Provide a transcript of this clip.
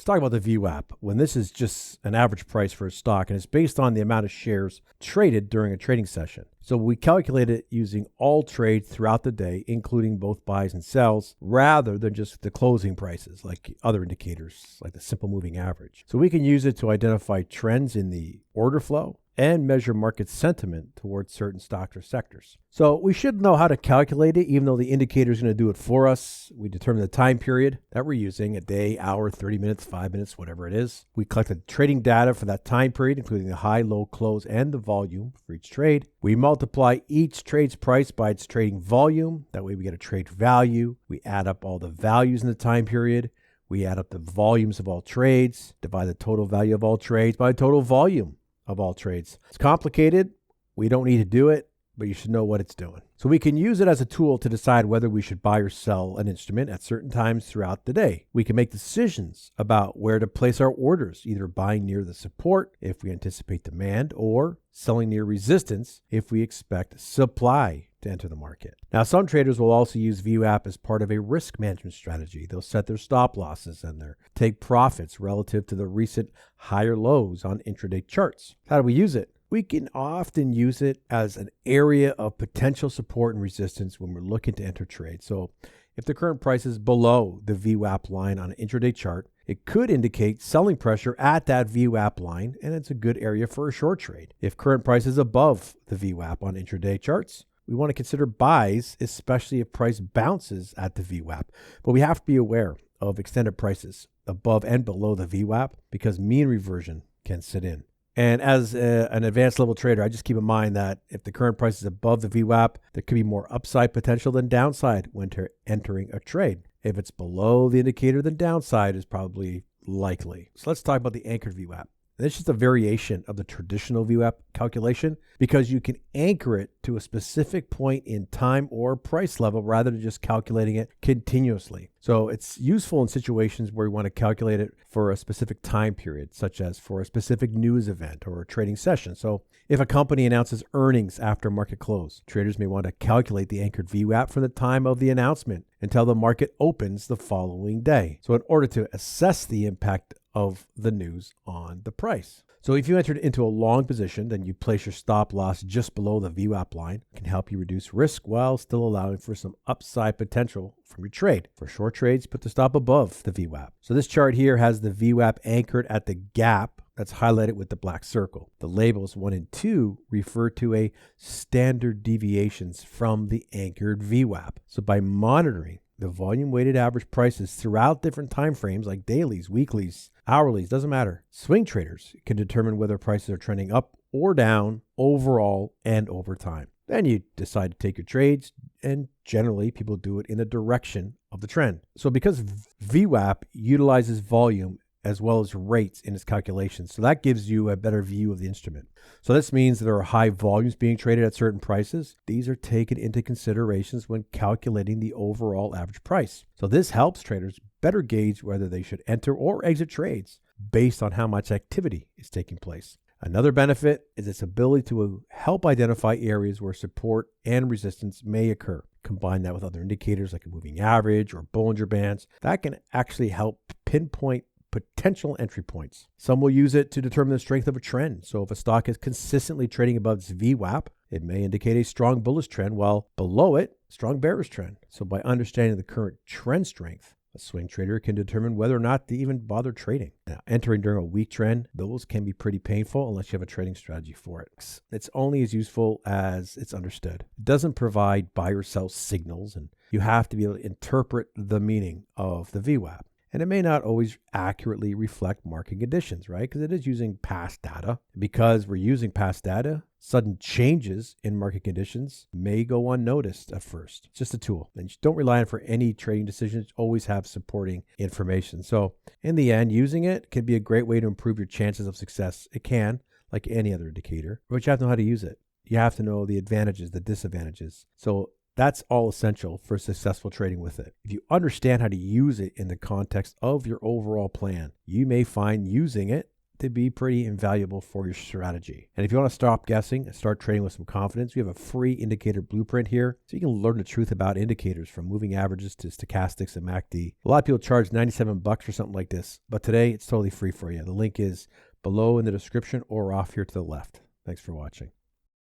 Let's talk about the VWAP. When this is just an average price for a stock and it's based on the amount of shares traded during a trading session. So we calculate it using all trades throughout the day, including both buys and sells, rather than just the closing prices like other indicators, like the simple moving average. So we can use it to identify trends in the order flow and measure market sentiment towards certain stocks or sectors. So we should know how to calculate it, even though the indicator is going to do it for us. We determine the time period that we're using, a day, hour, 30 minutes, 5 minutes, whatever it is. We collect the trading data for that time period, including the high, low, close, and the volume for each trade. We multiply each trade's price by its trading volume. That way we get a trade value. We add up all the values in the time period. We add up the volumes of all trades, divide the total value of all trades by the total volume of all trades. It's complicated. We don't need to do it, but you should know what it's doing. So we can use it as a tool to decide whether we should buy or sell an instrument at certain times throughout the day. We can make decisions about where to place our orders, either buying near the support if we anticipate demand, or selling near resistance if we expect supply to enter the market. Now, some traders will also use VWAP as part of a risk management strategy. They'll set their stop losses and their take profits relative to the recent higher lows on intraday charts. How do we use it? We can often use it as an area of potential support and resistance when we're looking to enter trade. So if the current price is below the VWAP line on an intraday chart, it could indicate selling pressure at that VWAP line, and it's a good area for a short trade. If current price is above the VWAP on intraday charts, we want to consider buys, especially if price bounces at the VWAP. But we have to be aware of extended prices above and below the VWAP because mean reversion can sit in. And as an advanced level trader, I just keep in mind that if the current price is above the VWAP, there could be more upside potential than downside when entering a trade. If it's below the indicator, then downside is probably likely. So let's talk about the anchored VWAP. This is just a variation of the traditional VWAP calculation because you can anchor it to a specific point in time or price level rather than just calculating it continuously. So it's useful in situations where we want to calculate it for a specific time period, such as for a specific news event or a trading session. So if a company announces earnings after market close, traders may want to calculate the anchored VWAP from the time of the announcement until the market opens the following day. So in order to assess the impact of the news on the price. So if you entered into a long position, then you place your stop loss just below the VWAP line. It can help you reduce risk while still allowing for some upside potential from your trade. For short trades, put the stop above the VWAP. So this chart here has the VWAP anchored at the gap that's highlighted with the black circle. The labels 1 and 2 refer to a standard deviations from the anchored VWAP. So by monitoring the volume-weighted average prices throughout different time frames like dailies, weeklies, hourlies, doesn't matter. Swing traders can determine whether prices are trending up or down overall and over time. Then you decide to take your trades, and generally people do it in the direction of the trend. So because VWAP utilizes volume as well as rates in its calculations, so that gives you a better view of the instrument. So this means that there are high volumes being traded at certain prices. These are taken into considerations when calculating the overall average price. So this helps traders better gauge whether they should enter or exit trades based on how much activity is taking place. Another benefit is its ability to help identify areas where support and resistance may occur. Combine that with other indicators like a moving average or Bollinger Bands. That can actually help pinpoint potential entry points. Some will use it to determine the strength of a trend. So if a stock is consistently trading above its VWAP, it may indicate a strong bullish trend, while below it, strong bearish trend. So by understanding the current trend strength, a swing trader can determine whether or not to even bother trading. Now, entering during a weak trend, those can be pretty painful unless you have a trading strategy for it. It's only as useful as it's understood. It doesn't provide buy or sell signals, and you have to be able to interpret the meaning of the VWAP. And it may not always accurately reflect market conditions, right? Because it is using past data. Because we're using past data, sudden changes in market conditions may go unnoticed at first. It's just a tool. And you don't rely on it for any trading decisions. Always have supporting information. So in the end, using it can be a great way to improve your chances of success. It can, like any other indicator, but you have to know how to use it. You have to know the advantages, the disadvantages. So that's all essential for successful trading with it. If you understand how to use it in the context of your overall plan, you may find using it to be pretty invaluable for your strategy. And if you want to stop guessing and start trading with some confidence, we have a free indicator blueprint here, so you can learn the truth about indicators from moving averages to stochastics and MACD. A lot of people charge $97 for something like this, but today it's totally free for you. The link is below in the description or off here to the left. Thanks for watching.